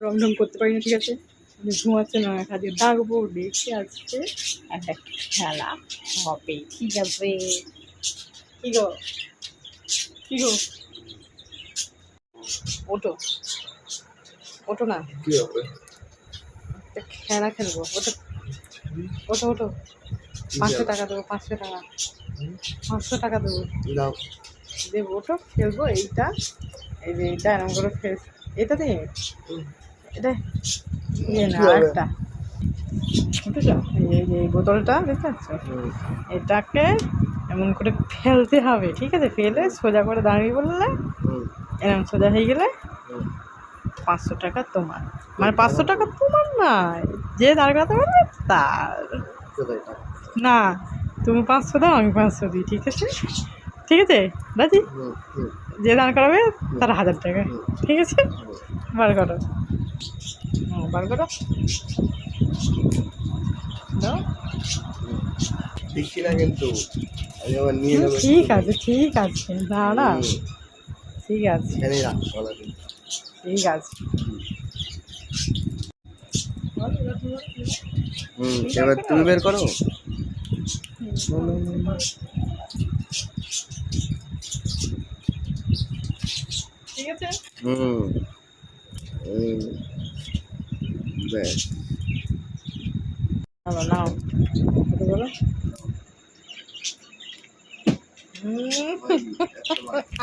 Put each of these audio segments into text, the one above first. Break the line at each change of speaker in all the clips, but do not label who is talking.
রং ঢং করতে পারি না, ঠিক আছে? ঘুমাচ্ছে না, কাজে ডাকবো, দেখে আজকে একটা খেলা হবে, ঠিক আছে? কি গো, কি গো, ওঠো, ওঠো না,
কি হবে?
একটা খেলা খেলবো, ওঠো, ওঠো, ওঠো। 500 টাকা দেবো, 500 টাকা, 500 টাকা দেবো,
দাও।
দেবো, ওঠো, খেলবো। এইটা, এই যে এইটা এরকম করে খেল, এটা দিয়ে, এটা ইয়ে না, আরেকটা বুঝেছো? এই যে এই বোতলটা দেখতে পাচ্ছ, এটাকে এমন করে ফেলতে হবে, ঠিক আছে? ফেলে সোজা করে দাঁড়িয়ে বললে, এরকম সোজা হয়ে গেলে 500 টাকা তোমার। মানে 500 টাকা তোমার না, যে দাঁড়াতে পারবে তার। না, তুমি 500 দাও, আমি 500 দিই, ঠিক আছে? ঠিক আছে রাজি? যে দাঁড় করাবে তার 1000 টাকা, ঠিক আছে? বার করো, বার করো, দাও।
দেখছি না কিন্তু আমি আবার নিয়ে নেব।
ঠিক আছে, ঠিক আছে, দাঁড়া, ঠিক আছে,
এখানেই রাখ, বলা
ঠিক আছে।
এবার তুমি বের করো।
ঠিক আছে,
বেশ।
নাও, নাও, কত বলো?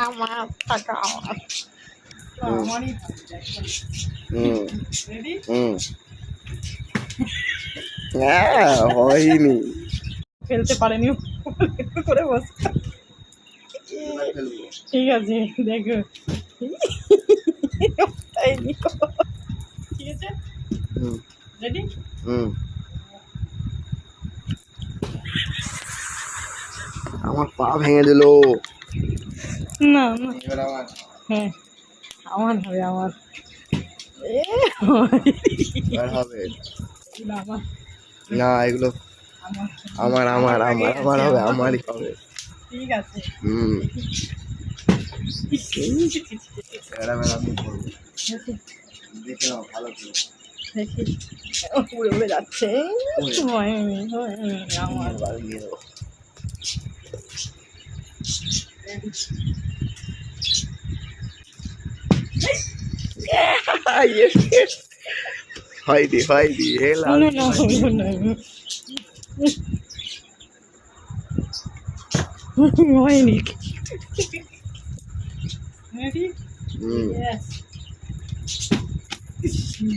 আমার টাকা আমার, আমারই রেডি?
হয়নি।
ফেলতে পারেনি করে বস। ঠিক আছে, দেখো, ঠিক আছে, রেডি?
আমার পা ভেঙে দিল।
না না,
এবার আমার।
হ্যাঁ, আমার হবে, আমার
এবার হবে
আমার,
না, এগুলো আমার আমার আমার আমার হবে, আমারই হবে।
ঠিক আছে,
এবার আমি করবো, দেখে নাও ভালো করে।
দেখি উড়ে উড়ে যাচ্ছে, হয়নি, হয়নি, আমার
বাড়ি নিয়ে দেবো। হয়নি হয়নি,
হয়নি।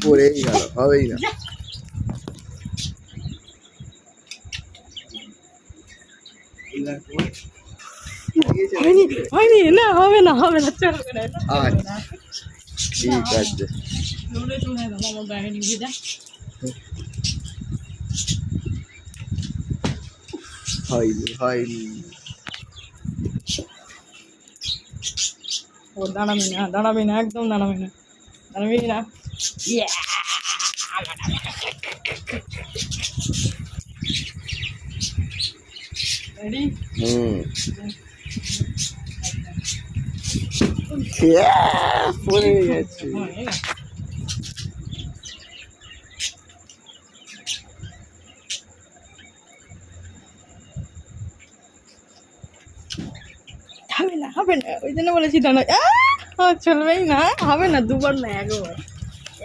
পড়েই গেল, হবেই না।
হয়নি, হয়নি, না হবে না, হবে না, চলবে না,
আচ্ছা ঠিক আছে। হয়নি হয়নি।
ও দাঁড়াবি না, দাঁড়াবি না, একদম দাঁড়াবি না, দাঁড়াবি না। রেডি?
পড়ে গেছে।
হবে না, হবে না, ওই জন্য বলেছি দাঁড়া। চলবেই না, হবে না, দুবার না, একবার,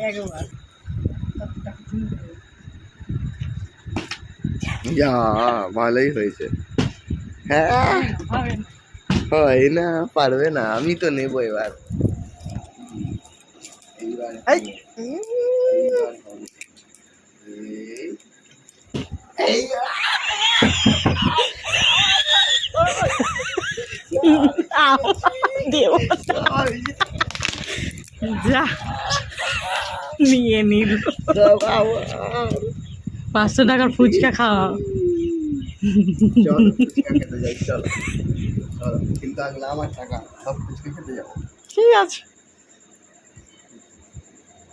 একবার।
ভালোই হয়েছে। হ্যাঁ, হয় না, পারবে না, আমি তো নেবো এবার।
যা নিয়ে নিল 500 টাকার ফুচকা খাওয়া।
চলো ফুচকা খেতে যাই, চলো চলো, কিন্তু আগে আমার টাকা, সব ফুচকা খেতে যাবো।
ঠিক আছে।